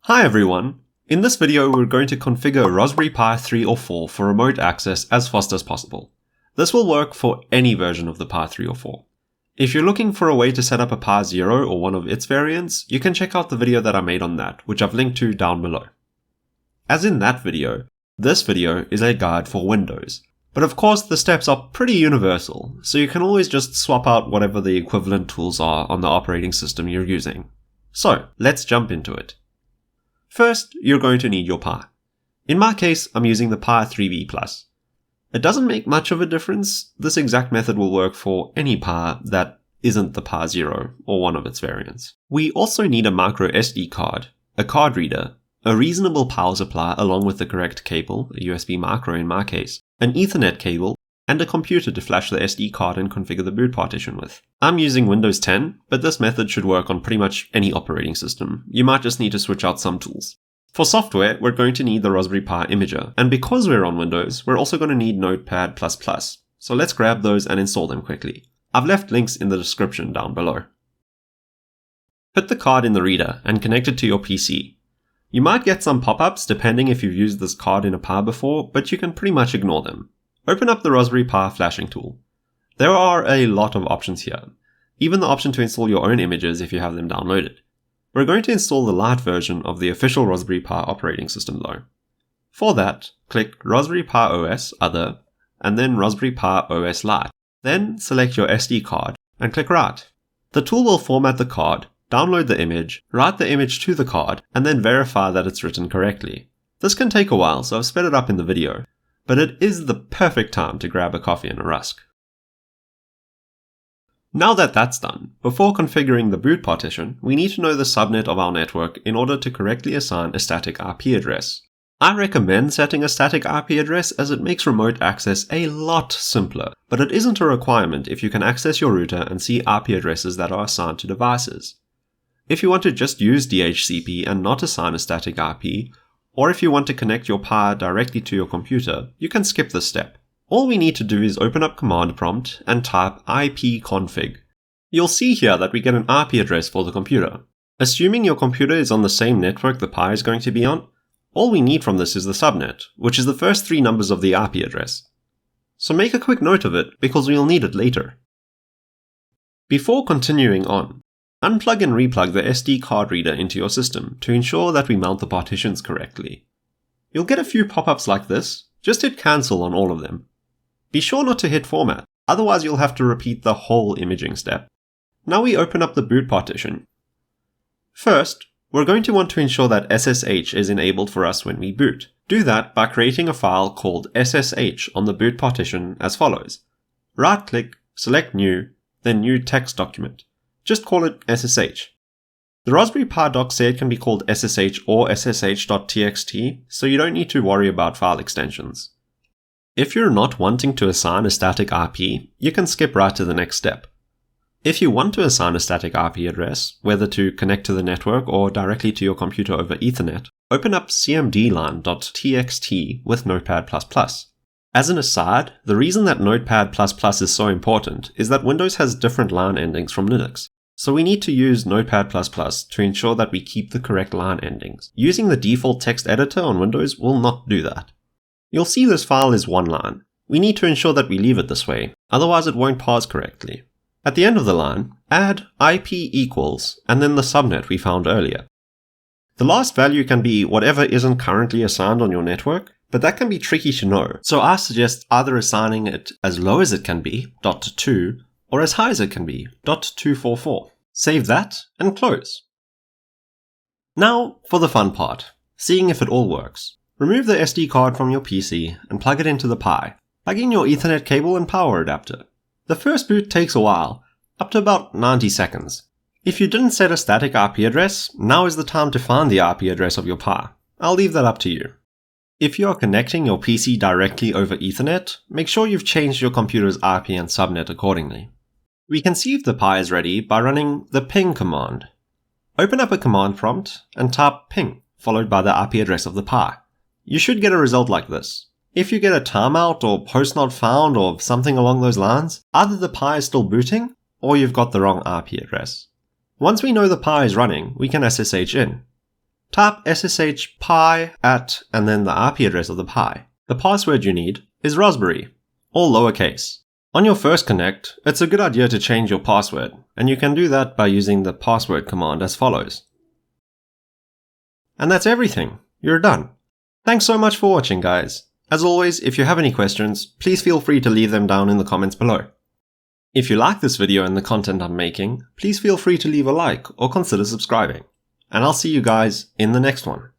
Hi everyone! In this video we're going to configure a Raspberry Pi 3 or 4 for remote access as fast as possible. This will work for any version of the Pi 3 or 4. If you're looking for a way to set up a Pi 0 or one of its variants, you can check out the video that I made on that, which I've linked to down below. As in that video, this video is a guide for Windows. But of course the steps are pretty universal, so you can always just swap out whatever the equivalent tools are on the operating system you're using. So, let's jump into it. First, you're going to need your Pi. In my case, I'm using the Pi 3B+. It doesn't make much of a difference. This exact method will work for any Pi that isn't the Pi 0 or one of its variants. We also need a micro SD card, a card reader, a reasonable power supply along with the correct cable, a USB micro in my case, an Ethernet cable, and a computer to flash the SD card and configure the boot partition with. I'm using Windows 10, but this method should work on pretty much any operating system. You might just need to switch out some tools. For software, we're going to need the Raspberry Pi Imager, and because we're on Windows, we're also going to need Notepad++. So let's grab those and install them quickly. I've left links in the description down below. Put the card in the reader and connect it to your PC. You might get some pop-ups depending if you've used this card in a Pi before, but you can pretty much ignore them. Open up the Raspberry Pi flashing tool. There are a lot of options here, even the option to install your own images if you have them downloaded. We're going to install the light version of the official Raspberry Pi operating system though. For that, click Raspberry Pi OS Other, and then Raspberry Pi OS Lite. Then select your SD card and click Write. The tool will format the card, download the image, write the image to the card, and then verify that it's written correctly. This can take a while, so I've sped it up in the video. But it is the perfect time to grab a coffee and a rusk. Now that that's done, before configuring the boot partition, we need to know the subnet of our network in order to correctly assign a static IP address. I recommend setting a static IP address as it makes remote access a lot simpler, but it isn't a requirement if you can access your router and see IP addresses that are assigned to devices. If you want to just use DHCP and not assign a static IP, or if you want to connect your Pi directly to your computer, you can skip this step. All we need to do is open up command prompt and type ipconfig. You'll see here that we get an IP address for the computer. Assuming your computer is on the same network the Pi is going to be on, all we need from this is the subnet, which is the first 3 numbers of the IP address. So make a quick note of it because we'll need it later. Before continuing on, unplug and replug the SD card reader into your system to ensure that we mount the partitions correctly. You'll get a few pop-ups like this, just hit cancel on all of them. Be sure not to hit format, otherwise you'll have to repeat the whole imaging step. Now we open up the boot partition. First, we're going to want to ensure that SSH is enabled for us when we boot. Do that by creating a file called SSH on the boot partition as follows. Right-click, select New, then New Text Document. Just call it SSH. The Raspberry Pi doc said it can be called SSH or SSH.txt, so you don't need to worry about file extensions. If you're not wanting to assign a static IP, you can skip right to the next step. If you want to assign a static IP address, whether to connect to the network or directly to your computer over Ethernet, open up cmdline.txt with Notepad++. As an aside, the reason that Notepad++ is so important is that Windows has different line endings from Linux. So we need to use Notepad++ to ensure that we keep the correct line endings. Using the default text editor on Windows will not do that. You'll see this file is one line. We need to ensure that we leave it this way, otherwise it won't parse correctly. At the end of the line, add IP equals and then the subnet we found earlier. The last value can be whatever isn't currently assigned on your network, but that can be tricky to know, so I suggest either assigning it as low as it can be, .2, or as high as it can be, .244. Save that and close. Now for the fun part, seeing if it all works. Remove the SD card from your PC and plug it into the Pi. Plug in your Ethernet cable and power adapter. The first boot takes a while, up to about 90 seconds. If you didn't set a static IP address, now is the time to find the IP address of your Pi. I'll leave that up to you. If you are connecting your PC directly over Ethernet, make sure you've changed your computer's IP and subnet accordingly. We can see if the Pi is ready by running the ping command. Open up a command prompt and type ping, followed by the IP address of the Pi. You should get a result like this. If you get a timeout or post not found or something along those lines, either the Pi is still booting or you've got the wrong IP address. Once we know the Pi is running, we can SSH in. Type SSH pi at and then the IP address of the pi. The password you need is Raspberry, all lowercase. On your first connect, it's a good idea to change your password, and you can do that by using the password command as follows. And that's everything. You're done. Thanks so much for watching, guys. As always, if you have any questions, please feel free to leave them down in the comments below. If you like this video and the content I'm making, please feel free to leave a like or consider subscribing. And I'll see you guys in the next one.